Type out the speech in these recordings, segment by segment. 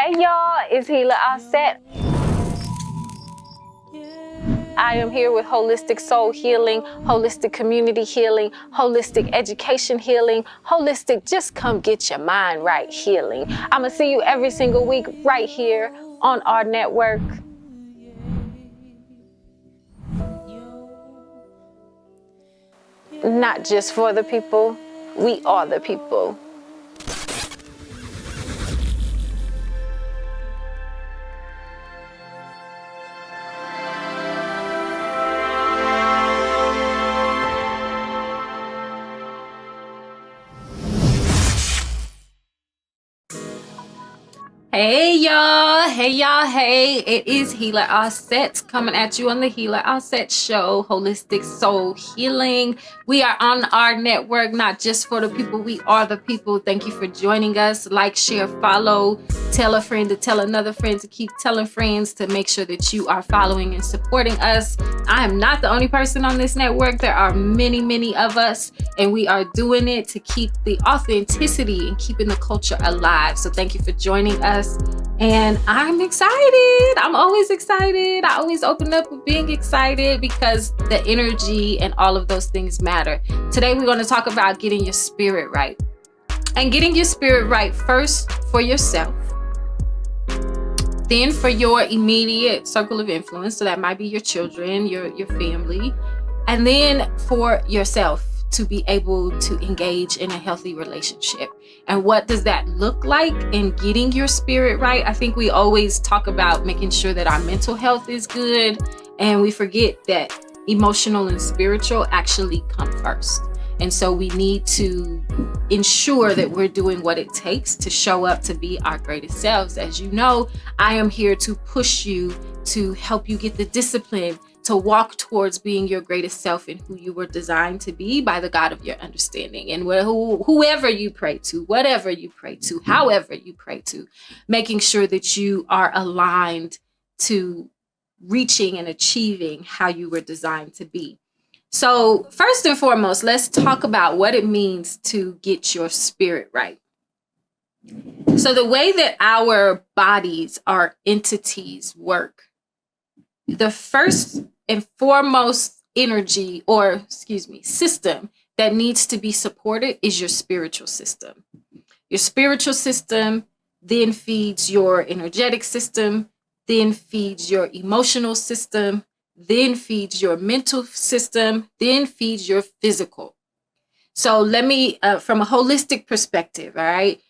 Hey y'all, it's Healer Auset. I am here with holistic soul healing, holistic community healing, holistic education healing, holistic just come get your mind right healing. I'm gonna see you every single week right here on our network. Not just for the people, we are the people. Hey y'all, hey, it is Healer Auset coming at you on the Healer Auset Show, holistic soul healing. We are on our network, not just for the people, we are the people. Thank you for joining us. Like, share, follow, tell a friend to tell another friend to keep telling friends to make sure that you are following and supporting us. I am not the only person on this network. There are many of us, and we are doing it to keep the authenticity and keeping the culture alive. So thank you for joining us. And I'm excited. I'm always excited. I always open up with being excited because the energy and all of those things matter. Today, we're going to talk about getting your spirit right. And getting your spirit right first for yourself, then for your immediate circle of influence. So that might be your children, your family, and then for yourself to be able to engage in a healthy relationship. And what does that look like in getting your spirit right? I think we always talk about making sure that our mental health is good, and we forget that emotional and spiritual actually come first. And so we need to ensure that we're doing what it takes to show up to be our greatest selves. As you know, I am here to push you, to help you get the discipline to walk towards being your greatest self and who you were designed to be by the God of your understanding. And whoever you pray to, whatever you pray to, however you pray to, making sure that you are aligned to reaching and achieving how you were designed to be. So first and foremost, let's talk about what it means to get your spirit right. So the way that our bodies, our entities work, the first and foremost system that needs to be supported is your spiritual system. Your spiritual system then feeds your energetic system, then feeds your emotional system, then feeds your mental system, then feeds your physical. So let me, from a holistic perspective, all right?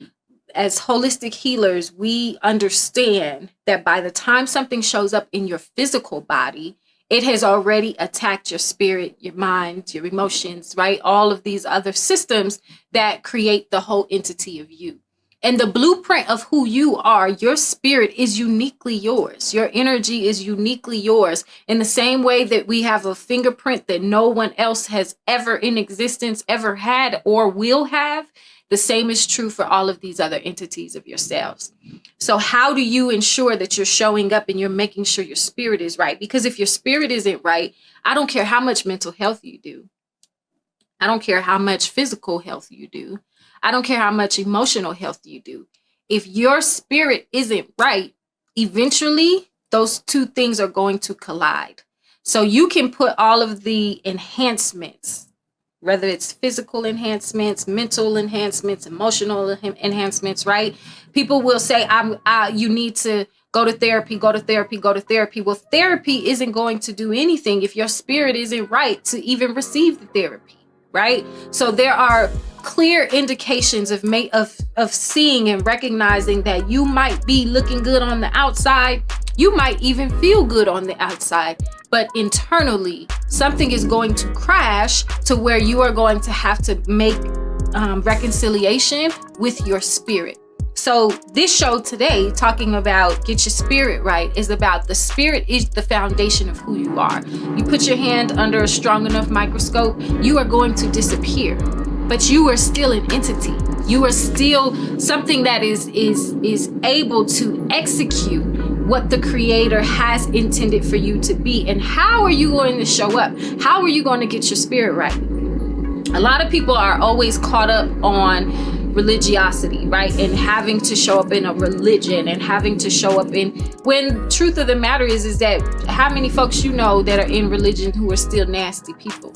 As holistic healers, we understand that by the time something shows up in your physical body, it has already attacked your spirit, your mind, your emotions, right? All of these other systems that create the whole entity of you. And the blueprint of who you are, your spirit is uniquely yours. Your energy is uniquely yours. In the same way that we have a fingerprint that no one else has ever in existence, ever had, or will have, the same is true for all of these other entities of yourselves. So how do you ensure that you're showing up and you're making sure your spirit is right? Because if your spirit isn't right, I don't care how much mental health you do. I don't care how much physical health you do. I don't care how much emotional health you do. If your spirit isn't right, eventually those two things are going to collide. So you can put all of the enhancements, whether it's physical enhancements, mental enhancements, emotional enhancements, right? People will say, you need to go to therapy. Well, therapy isn't going to do anything if your spirit isn't right to even receive the therapy, right? So there are clear indications of seeing and recognizing that you might be looking good on the outside. You might even feel good on the outside, but internally something is going to crash to where you are going to have to make reconciliation with your spirit. So this show today, talking about get your spirit right, is about the spirit is the foundation of who you are. You put your hand under a strong enough microscope, you are going to disappear, but you are still an entity. You are still something that is able to execute what the Creator has intended for you to be. And how are you going to show up? How are you going to get your spirit right? A lot of people are always caught up on religiosity, right? And having to show up in a religion and having to show up in, when truth of the matter is that how many folks you know that are in religion who are still nasty people?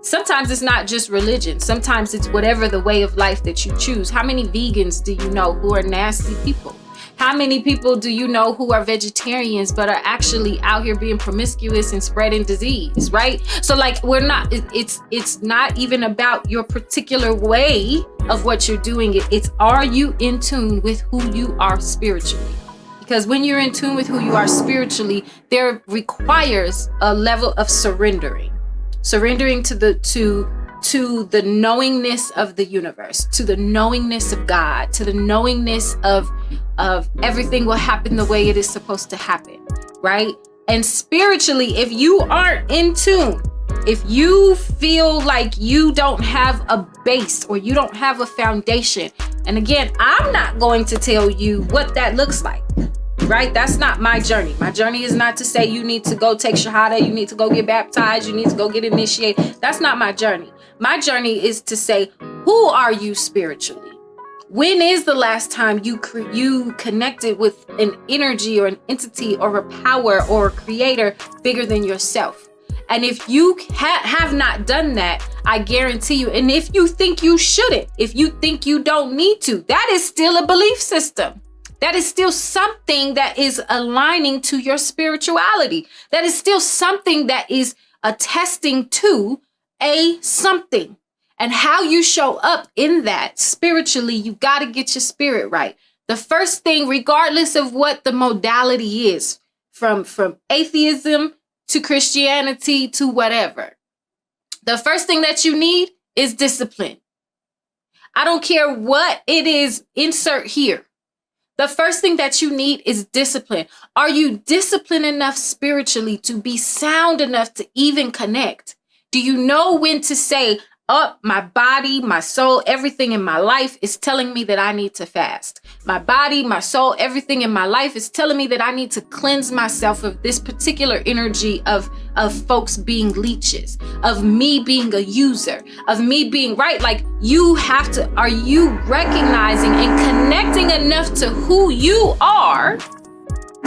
Sometimes it's not just religion. Sometimes it's whatever the way of life that you choose. How many vegans do you know who are nasty people? How many people do you know who are vegetarians but are actually out here being promiscuous and spreading disease, right? So like, we're not, it's not even about your particular way of what you're doing. It's, are you in tune with who you are spiritually? Because when you're in tune with who you are spiritually, there requires a level of surrendering to the knowingness of the universe, to the knowingness of God, to the knowingness of everything will happen the way it is supposed to happen, right? And spiritually, if you aren't in tune, if you feel like you don't have a base or you don't have a foundation, and again, I'm not going to tell you what that looks like, right? That's not my journey. My journey is not to say you need to go take Shahada, you need to go get baptized, you need to go get initiated. That's not my journey. My journey is to say, who are you spiritually? When is the last time you connected with an energy or an entity or a power or a creator bigger than yourself? And if you have not done that, I guarantee you, and if you think you shouldn't, if you think you don't need to, that is still a belief system. That is still something that is aligning to your spirituality. That is still something that is attesting to a something. And how you show up in that spiritually, you got to get your spirit right. The first thing, regardless of what the modality is, from atheism to Christianity to whatever, the first thing that you need is discipline. I don't care what it is, insert here. The first thing that you need is discipline. Are you disciplined enough spiritually to be sound enough to even connect? Do you know when to say, oh, my body, my soul, everything in my life is telling me that I need to fast. My body, my soul, everything in my life is telling me that I need to cleanse myself of this particular energy of folks being leeches, of me being a user, of me being right. Like, you have to, are you recognizing and connecting enough to who you are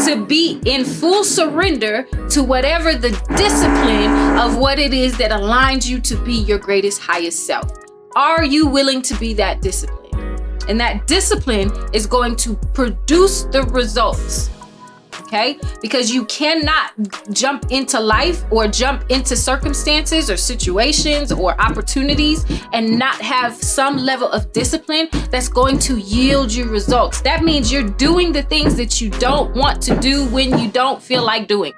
to be in full surrender to whatever the discipline of what it is that aligns you to be your greatest, highest self? Are you willing to be that discipline? And that discipline is going to produce the results, okay? Because you cannot jump into life or jump into circumstances or situations or opportunities and not have some level of discipline that's going to yield you results. That means you're doing the things that you don't want to do when you don't feel like doing.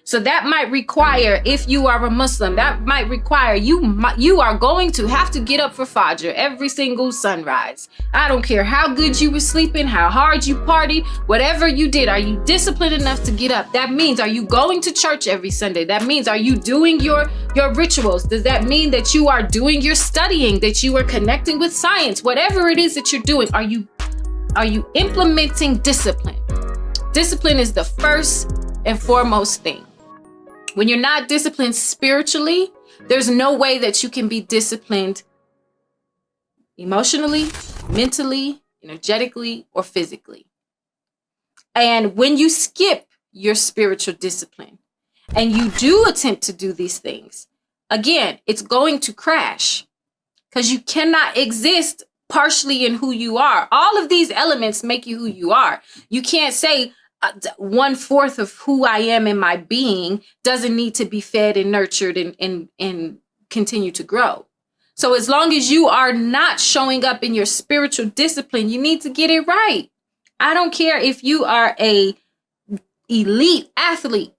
So that might require, if you are a Muslim, that might require you are going to have to get up for Fajr every single sunrise. I don't care how good you were sleeping, how hard you partied, whatever you did. Are you disciplined enough to get up? That means, are you going to church every Sunday? That means, are you doing your rituals? Does that mean that you are doing your studying, that you are connecting with science? Whatever it is that you're doing, are you implementing discipline? Discipline is the first and foremost thing. When you're not disciplined spiritually, there's no way that you can be disciplined emotionally, mentally, energetically, or physically. And when you skip your spiritual discipline and you do attempt to do these things, again, it's going to crash because you cannot exist partially in who you are. All of these elements make you who you are. You can't say, 1/4 of who I am in my being doesn't need to be fed and nurtured and continue to grow. So as long as you are not showing up in your spiritual discipline, you need to get it right. I don't care if you are a elite athlete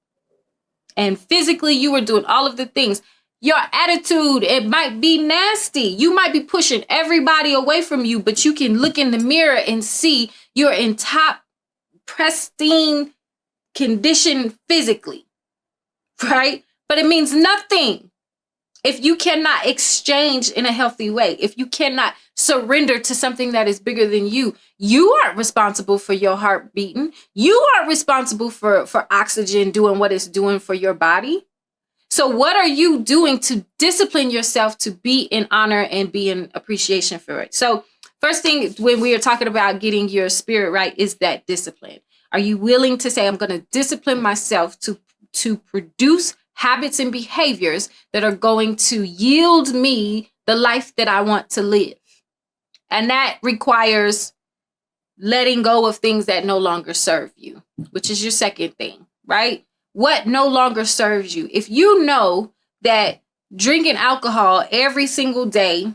and physically you are doing all of the things. Your attitude, it might be nasty. You might be pushing everybody away from you, but you can look in the mirror and see you're in top pristine condition physically, right? But it means nothing if you cannot exchange in a healthy way, if you cannot surrender to something that is bigger than you. You aren't responsible for your heart beating. You aren't responsible for oxygen doing what it's doing for your body. So what are you doing to discipline yourself to be in honor and be in appreciation for it? So first thing, when we are talking about getting your spirit right, is that discipline. Are you willing to say, I'm going to discipline myself to produce habits and behaviors that are going to yield me the life that I want to live? And that requires letting go of things that no longer serve you, which is your second thing, right? What no longer serves you. If you know that drinking alcohol every single day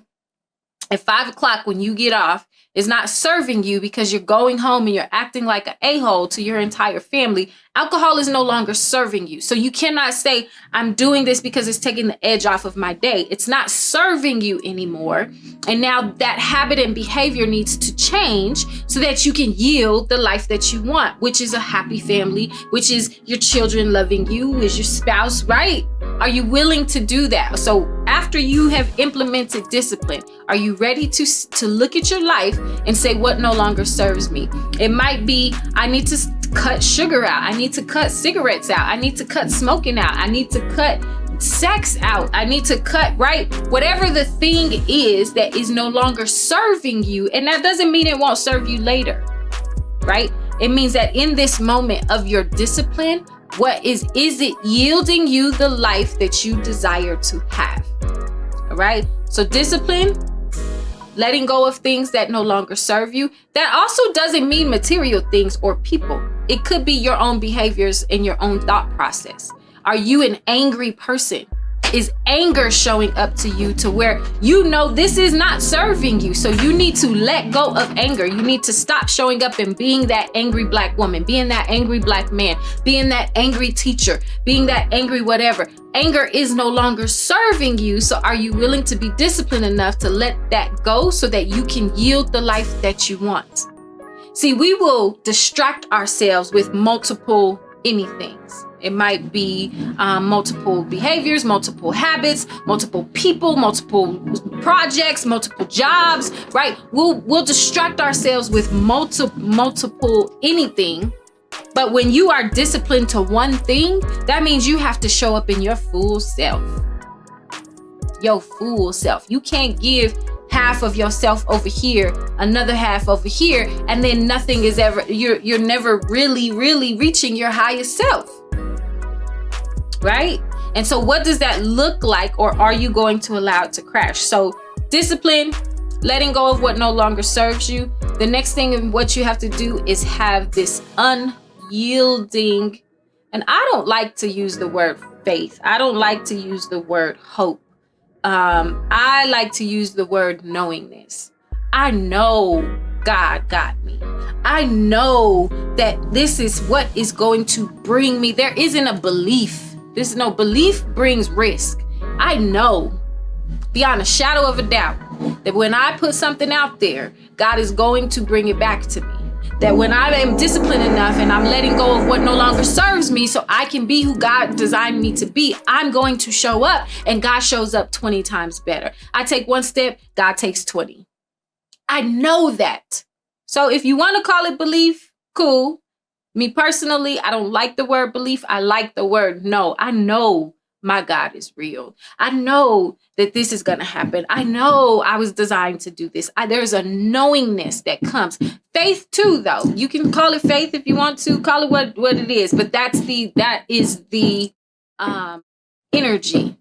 at 5 o'clock when you get off is not serving you because you're going home and you're acting like an a-hole to your entire family, alcohol is no longer serving you. So you cannot say, I'm doing this because it's taking the edge off of my day. It's not serving you anymore. And now that habit and behavior needs to change so that you can yield the life that you want, which is a happy family, which is your children loving you, is your spouse, right? Are you willing to do that? So after you have implemented discipline, are you ready to look at your life and say, what no longer serves me? It might be, I need to cut sugar out. I need to cut cigarettes out. I need to cut smoking out. I need to cut sex out. I need to cut, right? Whatever the thing is that is no longer serving you. And that doesn't mean it won't serve you later, right? It means that in this moment of your discipline, what is it yielding you the life that you desire to have? All right. So discipline, letting go of things that no longer serve you. That also doesn't mean material things or people. It could be your own behaviors and your own thought process. Are you an angry person? Is anger showing up to you to where you know this is not serving you? So you need to let go of anger. You need to stop showing up and being that angry Black woman, being that angry Black man, being that angry teacher, being that angry whatever. Anger is no longer serving you. So are you willing to be disciplined enough to let that go so that you can yield the life that you want? See, we will distract ourselves with multiple anythings. It might be multiple behaviors, multiple habits, multiple people, multiple projects, multiple jobs, right? We'll distract ourselves with multiple anything. But when you are disciplined to one thing, that means you have to show up in your full self. Your full self. You can't give half of yourself over here, another half over here, and then nothing is ever, you're never really reaching your highest self. Right? And so what does that look like, or are you going to allow it to crash? So discipline, letting go of what no longer serves you. The next thing what you have to do is have this unyielding, and I don't like to use the word faith. I don't like to use the word hope. I like to use the word knowingness. I know God got me. I know that this is what is going to bring me. There isn't a belief. There's no belief brings risk. I know beyond a shadow of a doubt that when I put something out there, God is going to bring it back to me. That when I am disciplined enough and I'm letting go of what no longer serves me so I can be who God designed me to be, I'm going to show up, and God shows up 20 times better. I take one step, God takes 20. I know that. So if you want to call it belief, cool. Me personally, I don't like the word belief. I like the word know. I know my God is real. I know that this is going to happen. I know I was designed to do this. There's a knowingness that comes. Faith too, though. You can call it faith if you want to. Call it what it is. But that is the energy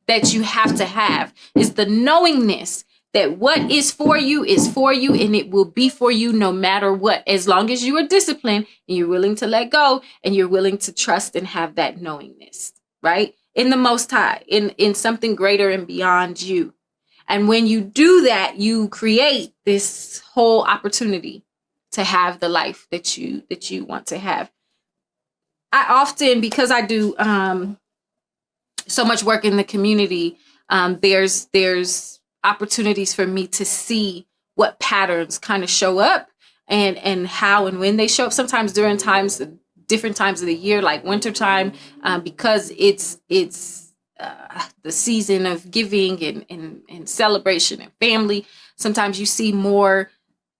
that you have to have, is the knowingness that what is for you, and it will be for you no matter what, as long as you are disciplined and you're willing to let go and you're willing to trust and have that knowingness, right? In the Most High, in something greater and beyond you. And when you do that, you create this whole opportunity to have the life that you want to have. I often, because I do so much work in the community, there's opportunities for me to see what patterns kind of show up and how and when they show up. Sometimes during different times of the year, like wintertime, because it's the season of giving and celebration and family. Sometimes you see more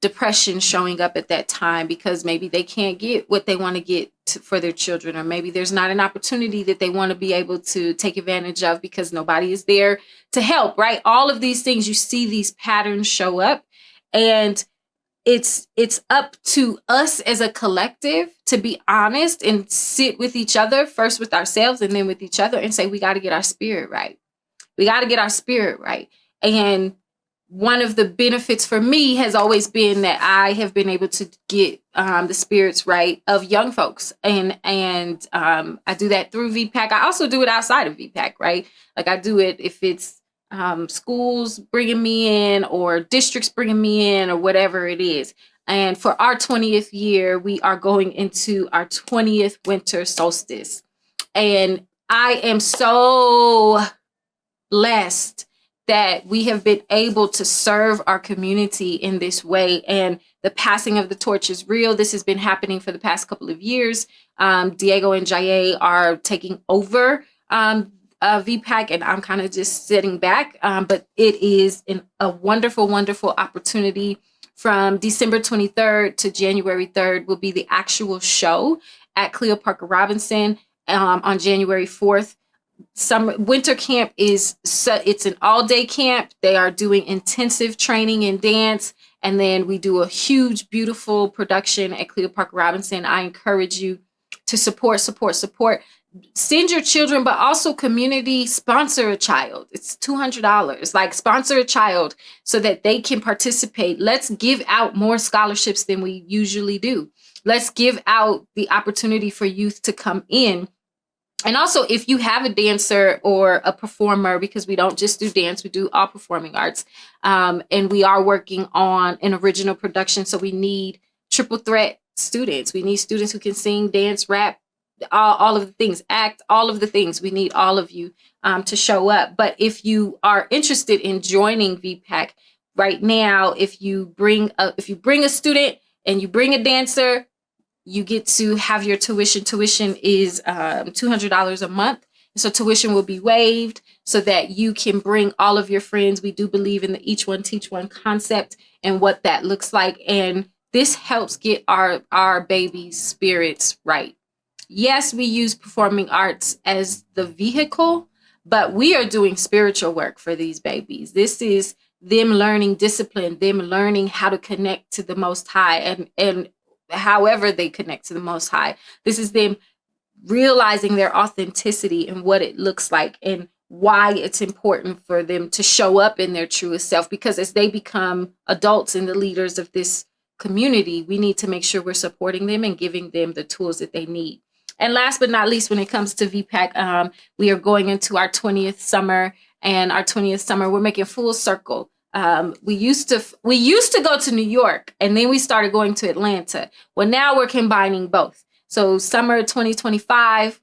depression showing up at that time because maybe they can't get what they want to get for their children, or maybe there's not an opportunity that they want to be able to take advantage of because nobody is there to help, right? All of these things, you see these patterns show up, and it's up to us as a collective to be honest and sit with each other, first with ourselves and then with each other, and say, we got to get our spirit right. We got to get our spirit right. And one of the benefits for me has always been that I have been able to get the spirits right of young folks. And I do that through VPAC. I also do it outside of VPAC, right? Like I do it if it's schools bringing me in or districts bringing me in or whatever it is. And for our 20th year, we are going into our 20th winter solstice. And I am so blessed that we have been able to serve our community in this way. And the passing of the torch is real. This has been happening for the past couple of years. Diego and Jaye are taking over VPAC, and I'm kind of just sitting back. But it is a wonderful, wonderful opportunity. From December 23rd to January 3rd will be the actual show at Cleo Parker Robinson. On January 4th, winter camp it's an all-day camp. They are doing intensive training in dance, and then we do a huge, beautiful production at Cleo Parker Robinson. I encourage you to support. Send your children, but also community sponsor a child. It's $200. Like, sponsor a child so that they can participate. Let's give out more scholarships than we usually do. Let's give out the opportunity for youth to come in. And also, if you have a dancer or a performer, because we don't just do dance, we do all performing arts. And we are working on an original production. So we need triple threat students. We need students who can sing, dance, rap, all of the things, act, all of the things. We need all of you to show up. But if you are interested in joining VPAC right now, if you bring a student and you bring a dancer, you get to have your tuition. Tuition is $200 a month. So tuition will be waived so that you can bring all of your friends. We do believe in the each one teach one concept and what that looks like. And this helps get our babies' spirits right. Yes, we use performing arts as the vehicle, but we are doing spiritual work for these babies. This is them learning discipline, them learning how to connect to the Most High, and however they connect to the Most High. This is them realizing their authenticity and what it looks like and why it's important for them to show up in their truest self. Because as they become adults and the leaders of this community, we need to make sure we're supporting them and giving them the tools that they need. And last but not least, when it comes to VPAC, we are going into our 20th summer, and our 20th summer, we're making full circle. We used to go to New York, and then we started going to Atlanta. Well, now we're combining both. So summer 2025,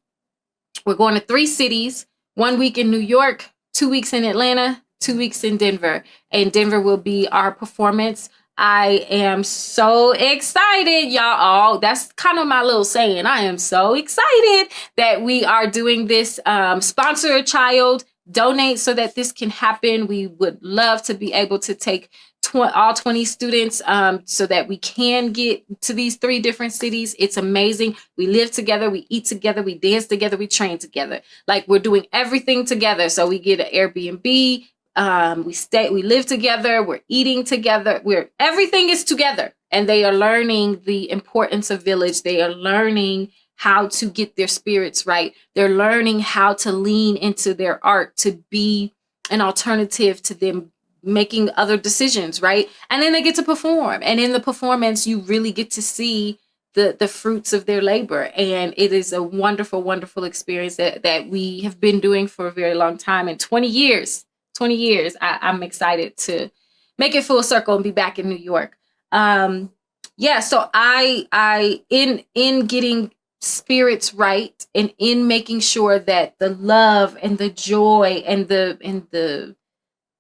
we're going to 3 cities, 1 week in New York, 2 weeks in Atlanta, 2 weeks in Denver. And Denver will be our performance. I am so excited, y'all. That's kind of my little saying. I am so excited that we are doing this. Sponsor a child, donate so that this can happen. We would love to be able to take all 20 students so that we can get to these 3 different cities. It's amazing. We live together, we eat together, we dance together, we train together. Like, we're doing everything together. So we get an Airbnb. We live together, we're eating together, everything is together. And they are learning the importance of village. They are learning how to get their spirits right. They're learning how to lean into their art to be an alternative to them making other decisions, right? And then they get to perform. And in the performance, you really get to see the fruits of their labor. And it is a wonderful, wonderful experience that we have been doing for a very long time. And 20 years, I'm excited to make it full circle and be back in New York. So I in getting spirits right and in making sure that the love and the joy and the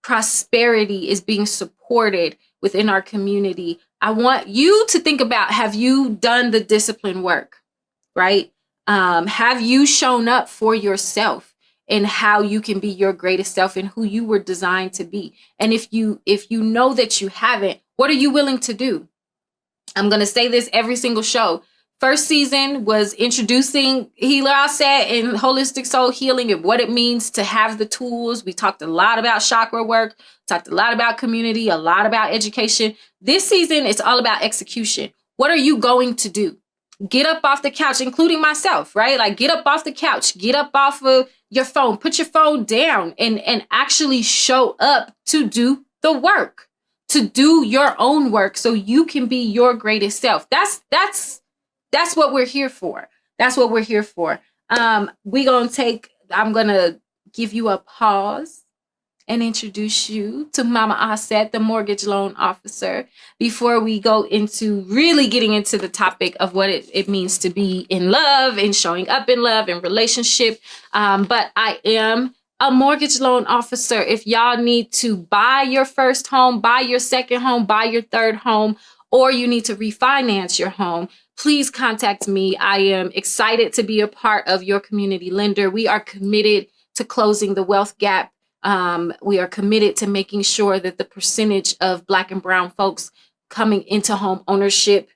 prosperity is being supported within our community. I want you to think about, have you done the discipline work, right? Have you shown up for yourself and how you can be your greatest self and who you were designed to be? And if you know that you haven't, what are you willing to do? I'm going to say this every single show. First season was introducing Healer Auset and holistic soul healing and what it means to have the tools. We talked a lot about chakra work, talked a lot about community, a lot about education. This season, it's all about execution. What are you going to do? Get up off the couch, including myself, right? Like get up off the couch, get up off of your phone, put your phone down and actually show up to do the work, to do your own work so you can be your greatest self. That's what we're here for. That's what we're here for. I'm gonna give you a pause and introduce you to Mama Auset, the mortgage loan officer, before we go into really getting into the topic of what it means to be in love and showing up in love and relationship. But I am a mortgage loan officer. If y'all need to buy your first home, buy your second home, buy your third home, or you need to refinance your home, please contact me. I am excited to be a part of your community lender. We are committed to closing the wealth gap. We are committed to making sure that the percentage of Black and brown folks coming into home ownership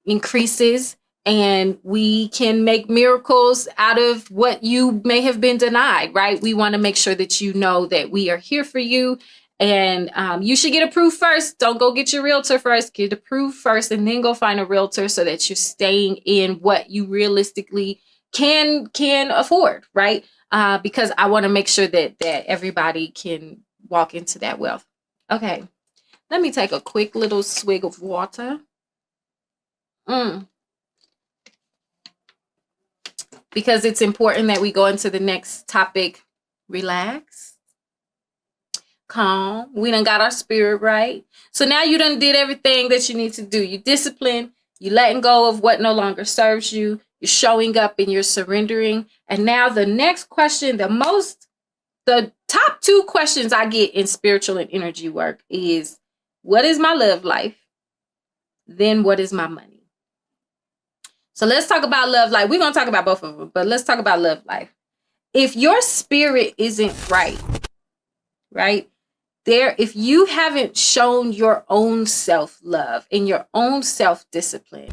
increases, and we can make miracles out of what you may have been denied, right? We want to make sure that you know that we are here for you. And you should get approved first. Don't go get your realtor first. Get approved first and then go find a realtor so that you're staying in what you realistically can afford, right? Because I want to make sure that everybody can walk into that wealth. Okay, let me take a quick little swig of water. Because it's important that we go into the next topic. Relax, calm. We done got our spirit right. So now you done did everything that you need to do. You discipline, you letting go of what no longer serves you. You're showing up and you're surrendering. And now the next question, the top two questions I get in spiritual and energy work is, what is my love life? Then what is my money? So let's talk about love life. We're going to talk about both of them, but let's talk about love life. If your spirit isn't right, if you haven't shown your own self-love and your own self-discipline,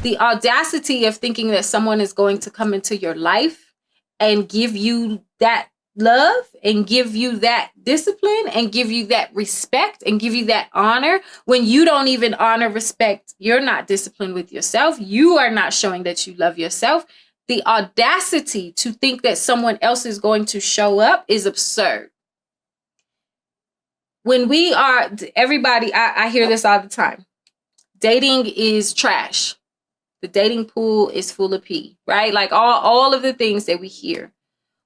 the audacity of thinking that someone is going to come into your life and give you that love and give you that discipline and give you that respect and give you that honor when you don't even honor, respect, you're not disciplined with yourself. You are not showing that you love yourself. The audacity to think that someone else is going to show up is absurd. When we are, everybody, I hear this all the time. Dating is trash. The dating pool is full of pee, right? Like all of the things that we hear.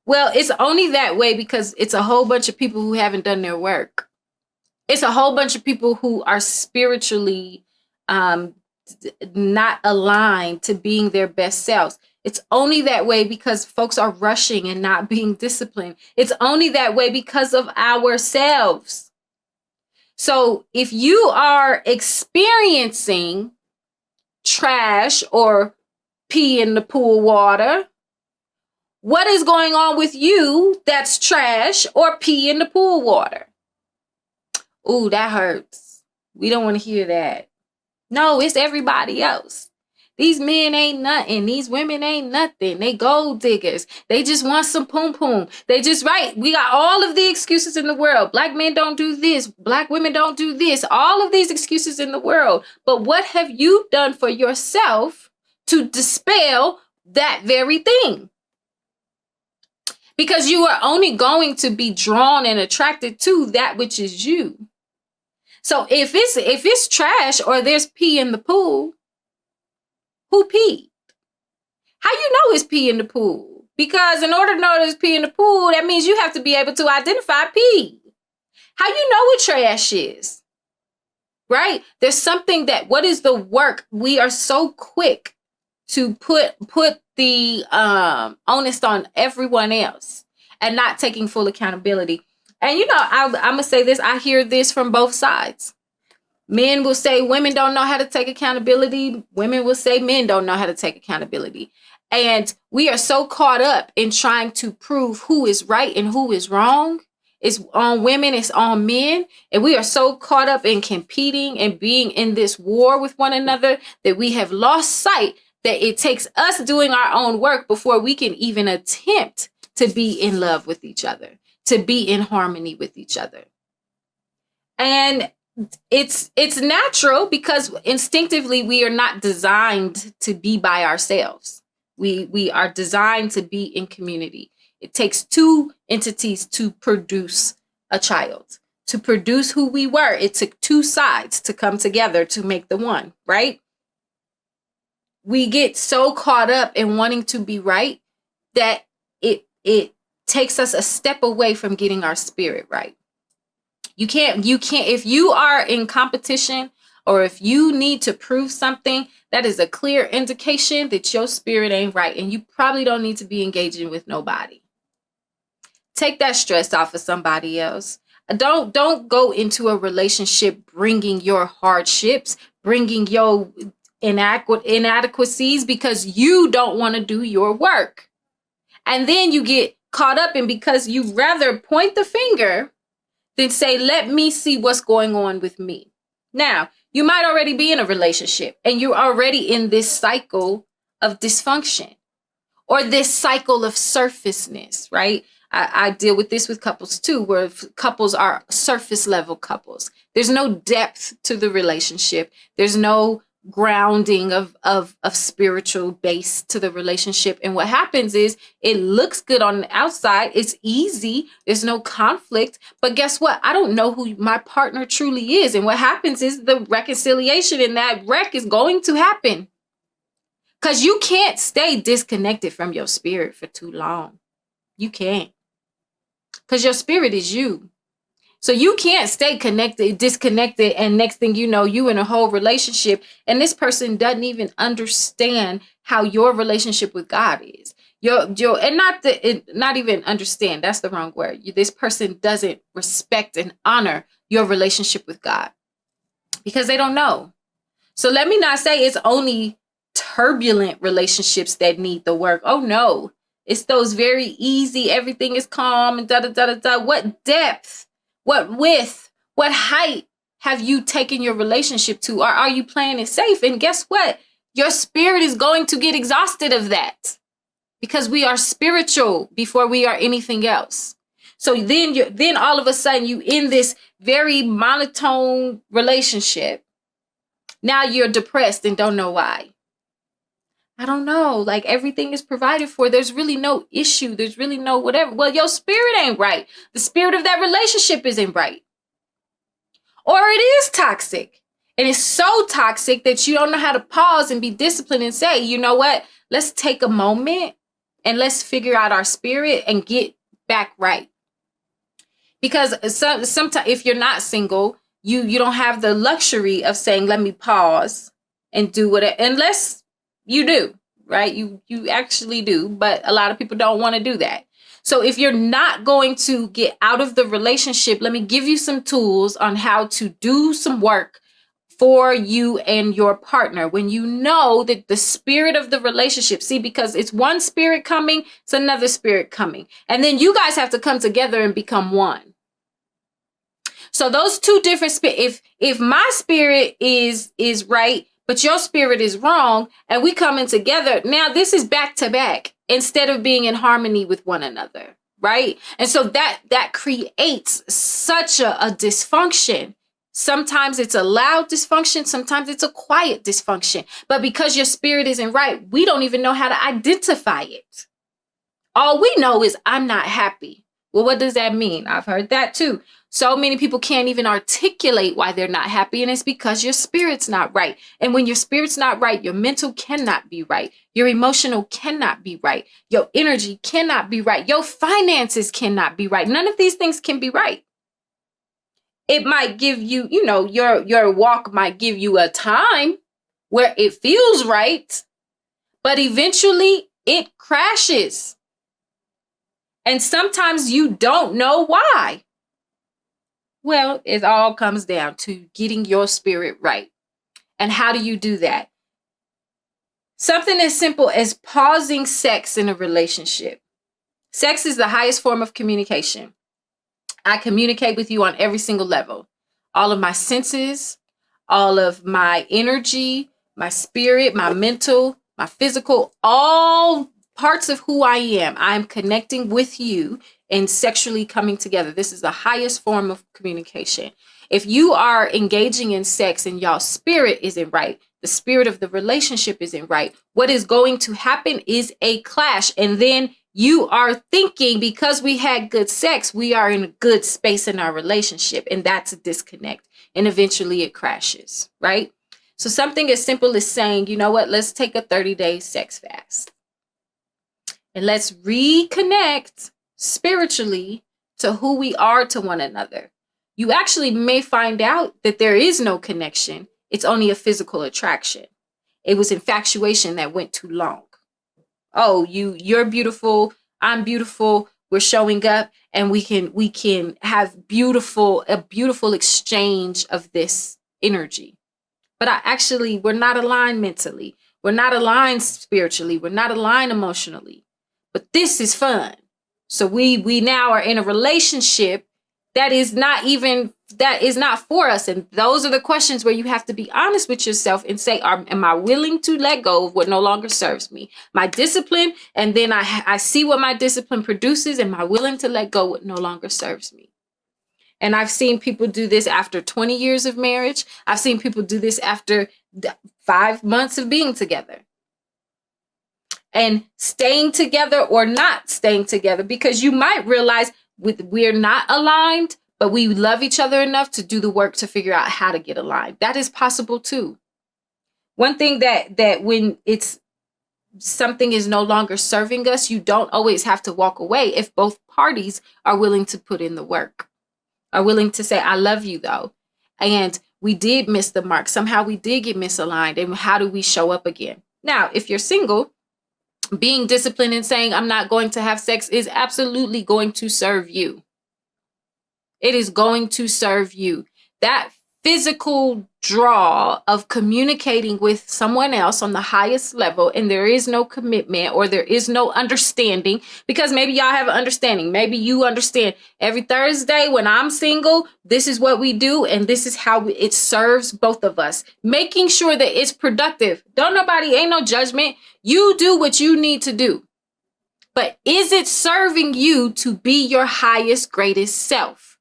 Well, it's only that way because it's a whole bunch of people who haven't done their work. It's a whole bunch of people who are spiritually not aligned to being their best selves. It's only that way because folks are rushing and not being disciplined. It's only that way because of ourselves. So if you are experiencing trash or pee in the pool water, what is going on with you that's trash or pee in the pool water? Ooh, that hurts. We don't want to hear that. No, it's everybody else. These men ain't nothing. These women ain't nothing. They gold diggers. They just want some poom poom. They just, right. We got all of the excuses in the world. Black men don't do this. Black women don't do this. All of these excuses in the world. But what have you done for yourself to dispel that very thing? Because you are only going to be drawn and attracted to that which is you. So if it's trash or there's pee in the pool, who peed? How you know it's pee in the pool? Because in order to know there's pee in the pool, that means you have to be able to identify pee. How you know what trash is? Right? There's something that, what is the work? We are so quick to put the onus on everyone else and not taking full accountability. And you know, I'm going to say this, I hear this from both sides. Men will say women don't know how to take accountability. Women will say men don't know how to take accountability. And we are so caught up in trying to prove who is right and who is wrong. it's on women, it's on men. And we are so caught up in competing and being in this war with one another that we have lost sight that it takes us doing our own work before we can even attempt to be in love with each other, to be in harmony with each other. And it's natural because instinctively we are not designed to be by ourselves. We are designed to be in community. It takes two entities to produce a child. To produce who we were, it took two sides to come together to make the one, right? We get so caught up in wanting to be right that it takes us a step away from getting our spirit right. You can't, if you are in competition or if you need to prove something, that is a clear indication that your spirit ain't right. And you probably don't need to be engaging with nobody. Take that stress off of somebody else. Don't go into a relationship bringing your hardships, bringing your inadequacies because you don't want to do your work. And then you get caught up in because you rather point the finger than say, let me see what's going on with me. Now, you might already be in a relationship and you're already in this cycle of dysfunction or this cycle of surfaceness, right? I deal with this with couples too, where couples are surface level couples. There's no depth to the relationship. There's no grounding of spiritual base to the relationship. And what happens is it looks good on the outside. It's easy. There's no conflict. But guess what? I don't know who my partner truly is. And what happens is the reconciliation in that wreck is going to happen. Because you can't stay disconnected from your spirit for too long. You can't. Because your spirit is you. So you can't stay disconnected, and next thing you know, you in a whole relationship, and this person doesn't even understand how your relationship with God is. Not even understand. That's the wrong word. This person doesn't respect and honor your relationship with God because they don't know. So let me not say it's only turbulent relationships that need the work. Oh no, it's those very easy. Everything is calm and da da da da da. What depth? What width, what height have you taken your relationship to? Or are you playing it safe? And guess what? Your spirit is going to get exhausted of that because we are spiritual before we are anything else. So then all of a sudden you in this very monotone relationship. Now you're depressed and don't know why. I don't know. Like everything is provided for. There's really no issue. There's really no whatever. Well, your spirit ain't right. The spirit of that relationship isn't right. Or it is toxic. And it's so toxic that you don't know how to pause and be disciplined and say, you know what? Let's take a moment and let's figure out our spirit and get back right. Because sometimes if you're not single, you don't have the luxury of saying, let me pause and do whatever. Unless you do, right? You actually do, but a lot of people don't want to do that. So if you're not going to get out of the relationship, let me give you some tools on how to do some work for you and your partner when you know that the spirit of the relationship, see, because it's one spirit coming, it's another spirit coming. And then you guys have to come together and become one. So those two different spirits, if my spirit is right, but your spirit is wrong, and we coming together. Now this is back to back instead of being in harmony with one another, right? And so that creates such a dysfunction. Sometimes it's a loud dysfunction. Sometimes it's a quiet dysfunction. But because your spirit isn't right, we don't even know how to identify it. All we know is I'm not happy. Well, what does that mean? I've heard that too. So many people can't even articulate why they're not happy. And it's because your spirit's not right. And when your spirit's not right, your mental cannot be right. Your emotional cannot be right. Your energy cannot be right. Your finances cannot be right. None of these things can be right. It might give you, your walk might give you a time where it feels right, but eventually it crashes. And sometimes you don't know why. Well, it all comes down to getting your spirit right. And how do you do that? Something as simple as pausing sex in a relationship. Sex is the highest form of communication. I communicate with you on every single level. All of my senses, all of my energy, my spirit, my mental, my physical, all parts of who I am. I'm connecting with you and sexually coming together. This is the highest form of communication. If you are engaging in sex and y'all spirit isn't right, the spirit of the relationship isn't right, what is going to happen is a clash. And then you are thinking because we had good sex, we are in a good space in our relationship. And that's a disconnect. And eventually it crashes, right? So something as simple as saying, you know what, let's take a 30-day sex fast. And let's reconnect spiritually to who we are to one another. You actually may find out that there is no connection. It's only a physical attraction. It was infatuation that went too long. Oh, you're beautiful. I'm beautiful. We're showing up, and we can have a beautiful exchange of this energy. But we're not aligned mentally. We're not aligned spiritually. We're not aligned emotionally. But this is fun. So we now are in a relationship that is not for us. And those are the questions where you have to be honest with yourself and say, am I willing to let go of what no longer serves me? My discipline, and then I see what my discipline produces. Am I willing to let go what no longer serves me? And I've seen people do this after 20 years of marriage. I've seen people do this after 5 months of being together. And staying together or not staying together, because you might realize we're not aligned, but we love each other enough to do the work to figure out how to get aligned. That is possible too. One thing that when something is no longer serving us, you don't always have to walk away if both parties are willing to put in the work, are willing to say, I love you though. And we did miss the mark. Somehow we did get misaligned. And how do we show up again? Now, if you're single, being disciplined and saying, I'm not going to have sex is absolutely going to serve you. It is going to serve you. That physical draw of communicating with someone else on the highest level, and there is no commitment or there is no understanding, because maybe y'all have an understanding. Maybe you understand every Thursday when I'm single, this is what we do, and this is how it serves both of us. Making sure that it's productive. Ain't no judgment. You do what you need to do. But is it serving you to be your highest, greatest self?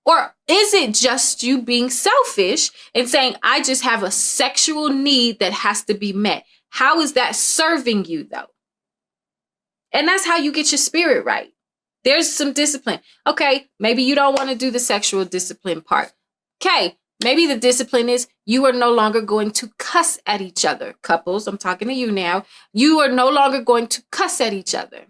Or is it just you being selfish and saying, I just have a sexual need that has to be met? How is that serving you though? And that's how you get your spirit right. There's some discipline. Okay, maybe you don't want to do the sexual discipline part. Okay, maybe the discipline is you are no longer going to cuss at each other. Couples, I'm talking to you now. You are no longer going to cuss at each other.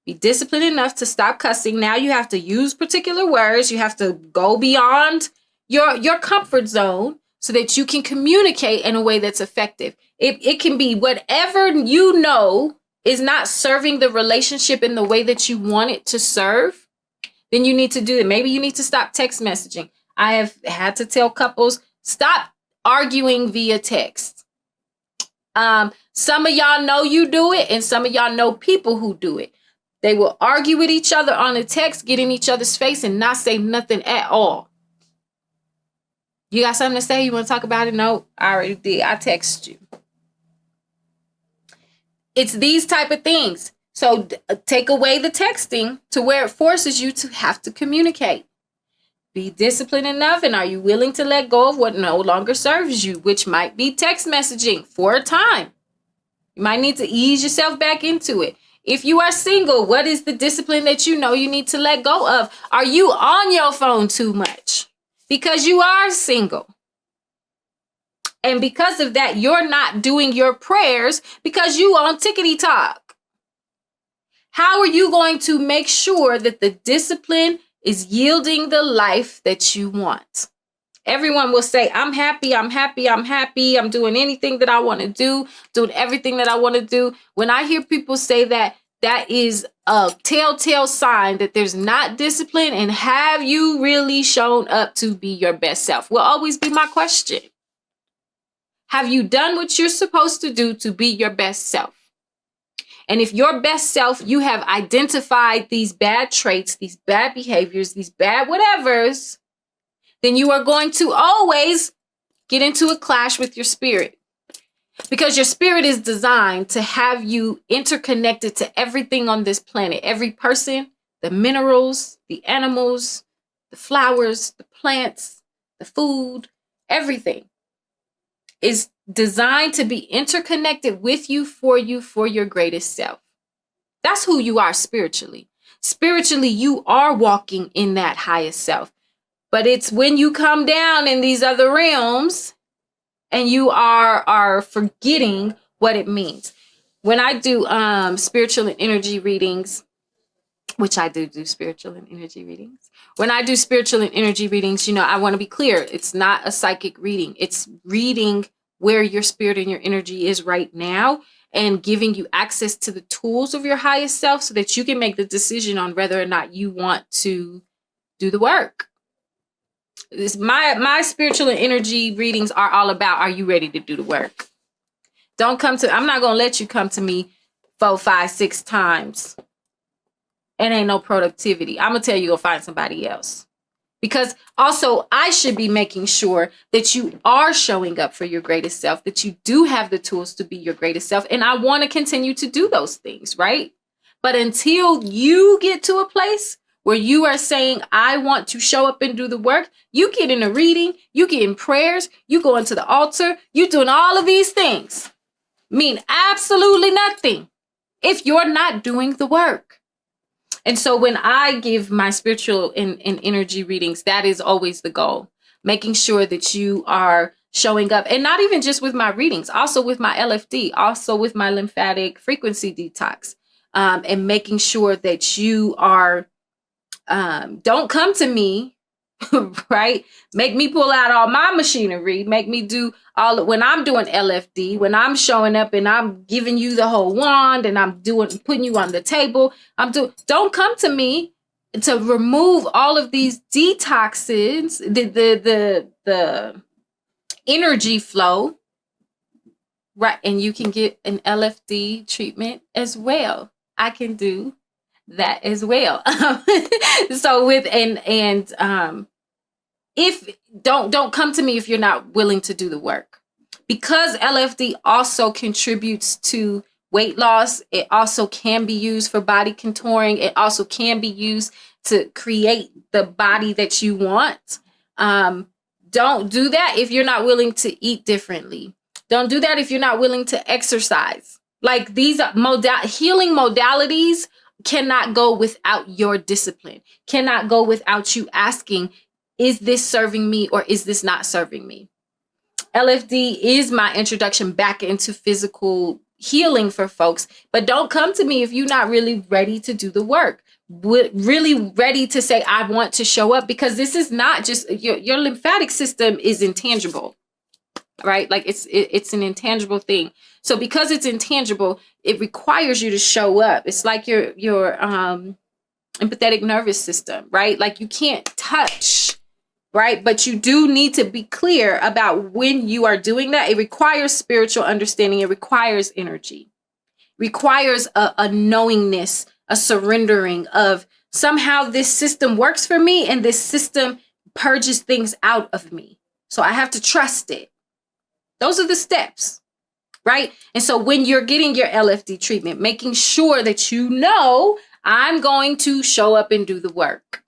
Be disciplined enough to stop cussing. Now you have to use particular words. You have to go beyond your comfort zone so that you can communicate in a way that's effective. It can be whatever you know is not serving the relationship in the way that you want it to serve. Then you need to do it. Maybe you need to stop text messaging. I have had to tell couples, stop arguing via text. Some of y'all know you do it, and some of y'all know people who do it. They will argue with each other on a text, get in each other's face, and not say nothing at all. You got something to say? You want to talk about it? No, I already did. I text you. It's these type of things. So take away the texting to where it forces you to have to communicate. Be disciplined enough, and are you willing to let go of what no longer serves you, which might be text messaging for a time. You might need to ease yourself back into it. If you are single, what is the discipline that you know you need to let go of? Are you on your phone too much? Because you are single. And because of that, you're not doing your prayers because you on tickety talk. How are you going to make sure that the discipline is yielding the life that you want? Everyone will say, I'm happy, I'm happy, I'm happy. I'm doing anything that I want to do, doing everything that I want to do. When I hear people say that, that is a telltale sign that there's not discipline. And have you really shown up to be your best self? Will always be my question. Have you done what you're supposed to do to be your best self? And if your best self, you have identified these bad traits, these bad behaviors, these bad whatevers, then you are going to always get into a clash with your spirit. Because your spirit is designed to have you interconnected to everything on this planet. Every person, the minerals, the animals, the flowers, the plants, the food, everything is designed to be interconnected with you, for your greatest self. That's who you are spiritually. Spiritually, you are walking in that highest self. But it's when you come down in these other realms and you are forgetting what it means. When I do spiritual and energy readings, which I do spiritual and energy readings. When I do spiritual and energy readings, I want to be clear. It's not a psychic reading. It's reading where your spirit and your energy is right now and giving you access to the tools of your highest self so that you can make the decision on whether or not you want to do the work. My spiritual and energy readings are all about, are you ready to do the work? I'm not going to let you come to me 4, 5, 6 times and ain't no productivity. I'm going to tell you, go find somebody else. Because also, I should be making sure that you are showing up for your greatest self, that you do have the tools to be your greatest self. And I want to continue to do those things, right? But until you get to a place where you are saying, I want to show up and do the work, you get in a reading, you get in prayers, you go into the altar, you doing all of these things mean absolutely nothing if you're not doing the work. And so when I give my spiritual and energy readings, that is always the goal, making sure that you are showing up, and not even just with my readings, also with my LFD, also with my lymphatic frequency detox, and making sure that you are, don't come to me, right? Make me pull out all my machinery, make me do when I'm doing LFD, when I'm showing up and I'm giving you the whole wand and I'm putting you on the table, don't come to me to remove all of these detoxins, the energy flow, right? And you can get an LFD treatment as well. I can do that as well. So if don't come to me if you're not willing to do the work, because LFD also contributes to weight loss. It also can be used for body contouring. It also can be used to create the body that you want. Don't do that if you're not willing to eat differently. Don't do that if you're not willing to exercise. Like, these healing modalities cannot go without your discipline, cannot go without you asking, is this serving me or is this not serving me? LFD is my introduction back into physical healing for folks, but don't come to me if you're not really ready to do the work, really ready to say, I want to show up, because this is not just your lymphatic system is intangible, right? Like it's an intangible thing. So because it's intangible, it requires you to show up. It's like your empathetic nervous system, right? Like you can't touch, right? But you do need to be clear about when you are doing that. It requires spiritual understanding. It requires energy. It requires a knowingness, a surrendering of somehow this system works for me and this system purges things out of me. So I have to trust it. Those are the steps, right? And so when you're getting your LFD treatment, making sure that you know, I'm going to show up and do the work,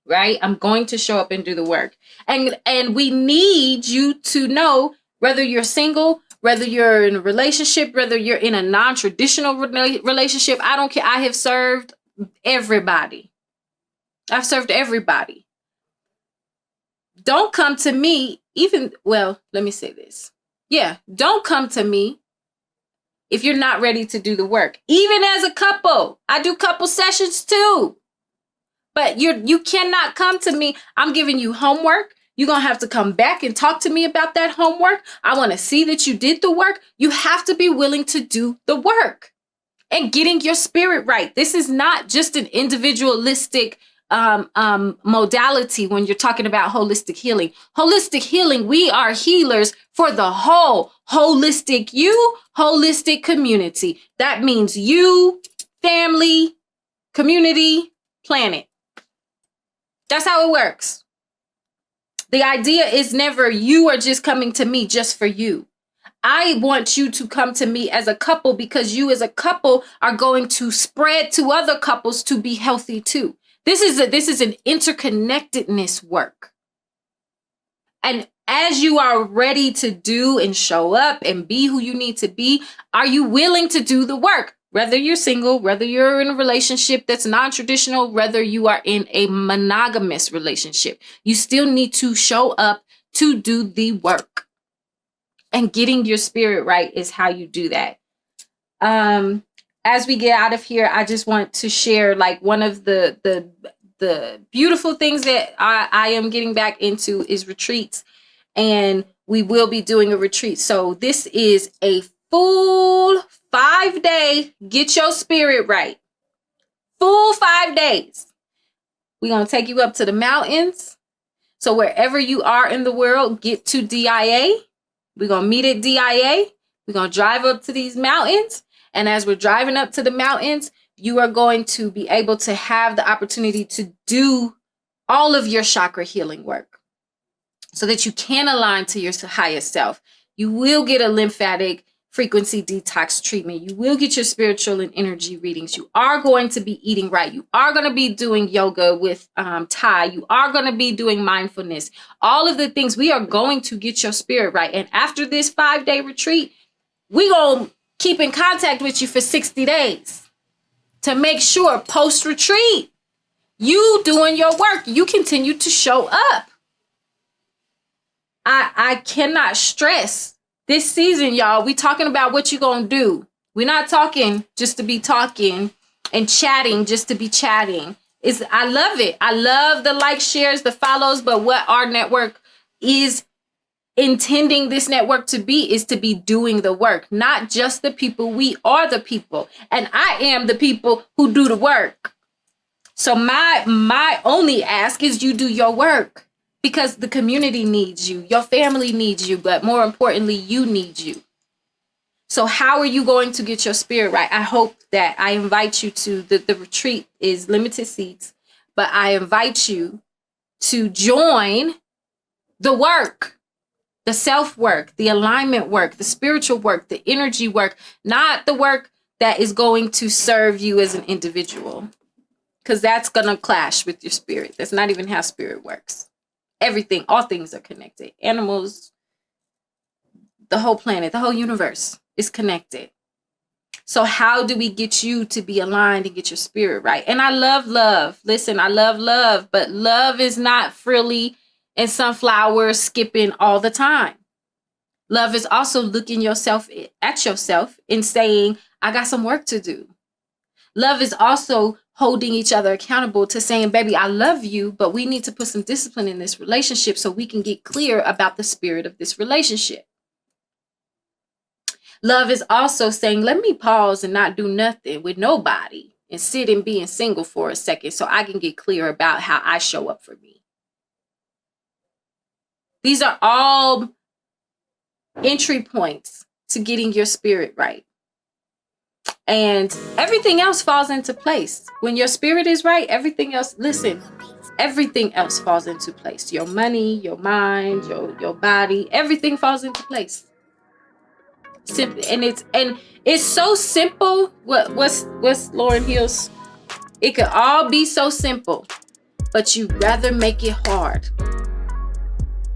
right? I'm going to show up and do the work. And we need you to know, whether you're single, whether you're in a relationship, whether you're in a non-traditional relationship, I don't care. I have served everybody. I've served everybody. Don't come to me let me say this. Yeah, don't come to me if you're not ready to do the work. Even as a couple, I do couple sessions too. But you cannot come to me. I'm giving you homework. You're going to have to come back and talk to me about that homework. I want to see that you did the work. You have to be willing to do the work and getting your spirit right. This is not just an individualistic modality when you're talking about holistic healing. Holistic healing, we are healers for the whole holistic you, holistic community. That means you, family, community, planet. That's how it works. The idea is never you are just coming to me just for you. I want you to come to me as a couple because you as a couple are going to spread to other couples to be healthy too. This is an interconnectedness work. And as you are ready to do and show up and be who you need to be, are you willing to do the work? Whether you're single, whether you're in a relationship that's non-traditional, whether you are in a monogamous relationship, you still need to show up to do the work. And getting your spirit right is how you do that. As we get out of here, I just want to share like one of the beautiful things that I am getting back into is retreats. And we will be doing a retreat. So this is a full 5-day, get your spirit right. Full 5 days. We're going to take you up to the mountains. So wherever you are in the world, get to DIA. We're going to meet at DIA. We're going to drive up to these mountains. And as we're driving up to the mountains, you are going to be able to have the opportunity to do all of your chakra healing work so that you can align to your highest self. You will get a lymphatic frequency detox treatment. You will get your spiritual and energy readings. You are going to be eating right. You are going to be doing yoga with Thai. You are going to be doing mindfulness. All of the things, we are going to get your spirit right. And after this 5-day retreat, we're going to keep in contact with you for 60 days to make sure post-retreat, you doing your work, you continue to show up. I cannot stress this season, y'all, we talking about what you gonna do. We're not talking just to be talking and chatting just to be chatting. I love it. I love the likes, shares, the follows, but what our network is intending this network to be is to be doing the work, not just the people. We are the people, and I am the people who do the work. So my only ask is you do your work. Because the community needs you, your family needs you, but more importantly, you need you. So how are you going to get your spirit right? I hope that I invite you to, the retreat is limited seats, but I invite you to join the work, the self-work, the alignment work, the spiritual work, the energy work, not the work that is going to serve you as an individual, because that's going to clash with your spirit. That's not even how spirit works. Everything, all things are connected. Animals, the whole planet, the whole universe is connected. So how do we get you to be aligned and get your spirit right? And I love love. Listen, I love love, but love is not frilly and sunflowers skipping all the time. Love is also looking at yourself and saying, I got some work to do. Love is also holding each other accountable to saying, baby, I love you, but we need to put some discipline in this relationship so we can get clear about the spirit of this relationship. Love is also saying, let me pause and not do nothing with nobody and sit and being single for a second so I can get clear about how I show up for me. These are all entry points to getting your spirit right. And everything else falls into place. When your spirit is right, everything else, listen, everything else falls into place. Your money, your mind, your body, everything falls into place. Simple. And it's so simple. What's Lauryn Hill's? It could all be so simple, but you rather make it hard.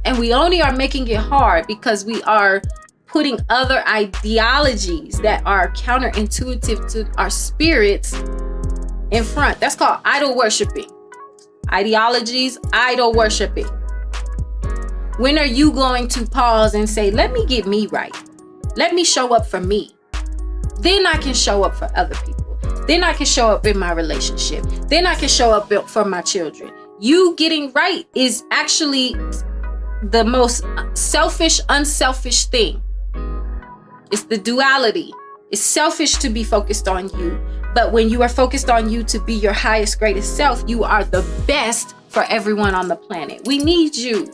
And we only are making it hard because we are putting other ideologies that are counterintuitive to our spirits in front. That's called idol worshiping. Ideologies, idol worshiping. When are you going to pause and say, let me get me right? Let me show up for me. Then I can show up for other people. Then I can show up in my relationship. Then I can show up for my children. You getting right is actually the most selfish, unselfish thing. It's the duality. It's selfish to be focused on you, But when you are focused on you to be your highest, greatest self, you are the best for everyone on the planet. We need you.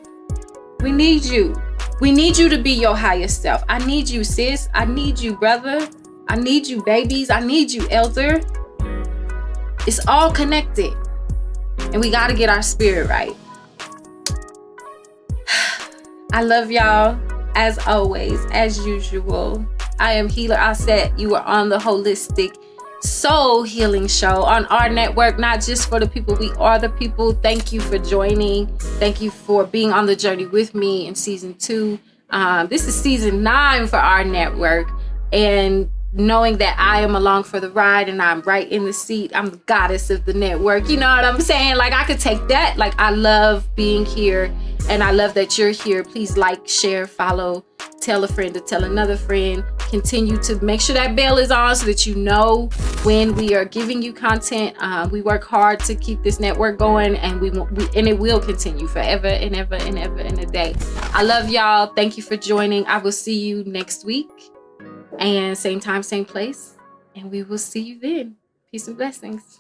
We need you. We need you to be your highest self. I need you, sis. I need you, brother. I need you, babies. I need you, elder. It's all connected. And we got to get our spirit right. I love y'all. As always, as usual. I am Healer Auset. You are on the Holistic Soul Healing Show on our network, not just for the people, we are the people. Thank you for joining. Thank you for being on the journey with me in season 2. This is season 9 for our network, and knowing that I am along for the ride and I'm right in the seat. I'm the goddess of the network. You know what I'm saying? Like, I could take that. Like, I love being here and I love that you're here. Please like, share, follow, tell a friend to tell another friend. Continue to make sure that bell is on so that you know when we are giving you content. We work hard to keep this network going, and and it will continue forever and ever and ever and a day. I love y'all. Thank you for joining. I will see you next week. And same time, same place. And we will see you then. Peace and blessings.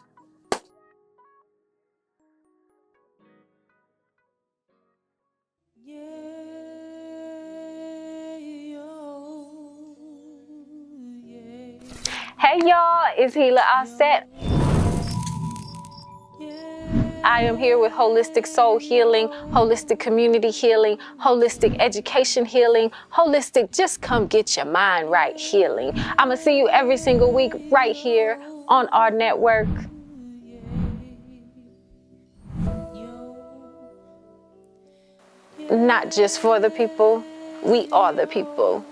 Hey y'all, it's Healer Auset. I am here with Holistic Soul Healing, Holistic Community Healing, Holistic Education Healing, Holistic Just Come Get Your Mind Right Healing. I'm going to see you every single week right here on our network. Not just for the people, we are the people.